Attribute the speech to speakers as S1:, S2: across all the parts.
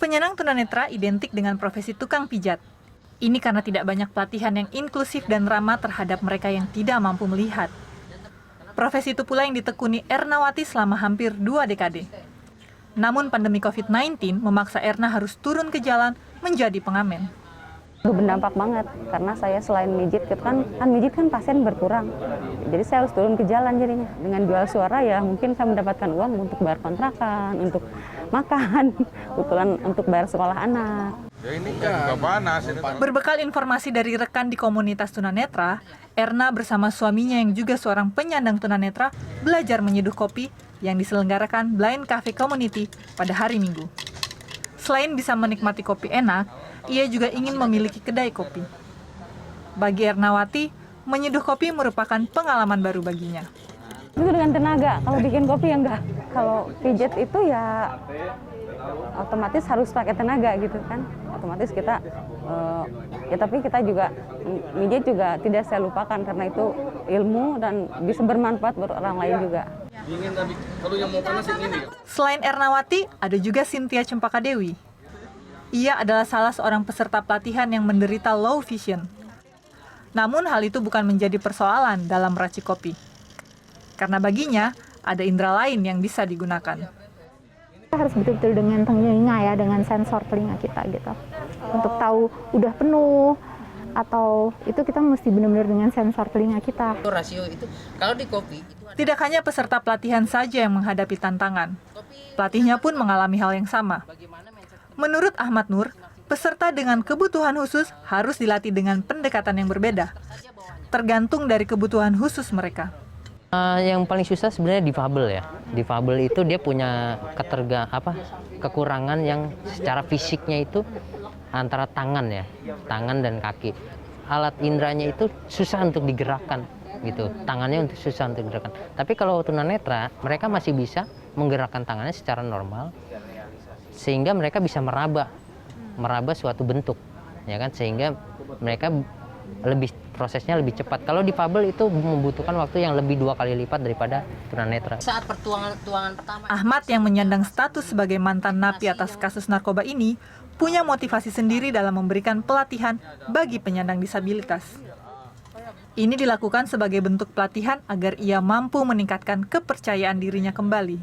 S1: Penyandang tunanetra identik dengan profesi tukang pijat. Ini karena tidak banyak pelatihan yang inklusif dan ramah terhadap mereka yang tidak mampu melihat. Profesi itu pula yang ditekuni Ernawati selama hampir 2 dekade. Namun pandemi COVID-19 memaksa Erna harus turun ke jalan menjadi pengamen.
S2: Berdampak banget karena saya selain mijit kan mijit kan pasien berkurang, jadi saya harus turun ke jalan jadinya. Dengan jual suara ya mungkin saya mendapatkan uang untuk bayar kontrakan, untuk makan, kebetulan untuk bayar sekolah anak.
S3: Ini kan juga panas.
S1: Berbekal informasi dari rekan di komunitas tunanetra, Erna bersama suaminya yang juga seorang penyandang tunanetra belajar menyeduh kopi yang diselenggarakan Blind Cafe Community pada hari Minggu. Selain bisa menikmati kopi enak, ia juga ingin memiliki kedai kopi. Bagi Ernawati, menyeduh kopi merupakan pengalaman baru baginya.
S2: Itu dengan tenaga, kalau bikin kopi ya enggak. Kalau pijat itu ya otomatis harus pakai tenaga gitu kan. Otomatis kita, ya tapi kita juga, mijit juga tidak saya lupakan karena itu ilmu dan bisa bermanfaat buat orang lain juga.
S1: Selain Ernawati, ada juga Cynthia Cempaka Dewi. Ia adalah salah seorang peserta pelatihan yang menderita low vision. Namun hal itu bukan menjadi persoalan dalam meracik kopi. Karena baginya, ada indera lain yang bisa digunakan.
S4: Kita harus betul-betul dengan telinga ya, dengan sensor telinga kita gitu. Untuk tahu udah penuh, atau itu kita mesti benar-benar dengan sensor telinga kita.
S5: Rasio itu, kalau di kopi...
S1: Tidak hanya peserta pelatihan saja yang menghadapi tantangan. Pelatihnya pun mengalami hal yang sama. Menurut Ahmad Nur, peserta dengan kebutuhan khusus harus dilatih dengan pendekatan yang berbeda, tergantung dari kebutuhan khusus mereka.
S5: Yang paling susah sebenarnya difabel ya. Difabel itu dia punya kekurangan yang secara fisiknya itu antara tangan ya, tangan dan kaki. Alat indranya itu susah untuk digerakkan gitu, tangannya susah untuk digerakkan. Tapi kalau tunanetra, mereka masih bisa menggerakkan tangannya secara normal, sehingga mereka bisa meraba suatu bentuk, ya kan, sehingga mereka prosesnya lebih cepat. Kalau difabel itu membutuhkan waktu yang lebih 2 kali lipat daripada tunanetra. Saat tuangan pertama,
S1: Ahmad yang menyandang status sebagai mantan napi atas kasus narkoba ini punya motivasi sendiri dalam memberikan pelatihan bagi penyandang disabilitas. Ini dilakukan sebagai bentuk pelatihan agar ia mampu meningkatkan kepercayaan dirinya kembali.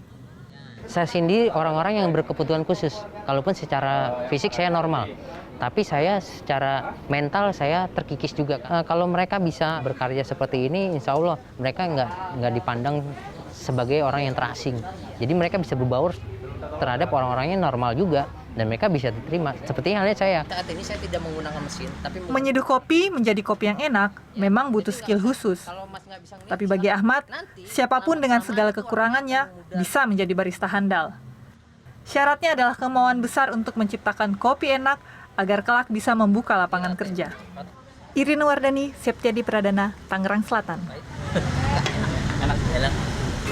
S5: saya sendiri orang-orang yang berkebutuhan khusus. Kalaupun secara fisik saya normal, tapi saya secara mental saya terkikis juga. Kalau mereka bisa berkarya seperti ini, insya Allah mereka nggak dipandang sebagai orang yang terasing. Jadi mereka bisa berbaur terhadap orang-orang yang normal juga, dan mereka bisa diterima. Seperti halnya saya. Saat ini saya tidak menggunakan mesin, tapi
S1: menyeduh kopi menjadi kopi yang enak memang butuh skill khusus. Tapi bagi Ahmad, siapapun dengan segala kekurangannya bisa menjadi barista handal. Syaratnya adalah kemauan besar untuk menciptakan kopi enak agar kelak bisa membuka lapangan kerja. Irina Wardani, Septiadi Pradana, Tangerang Selatan.
S5: enak.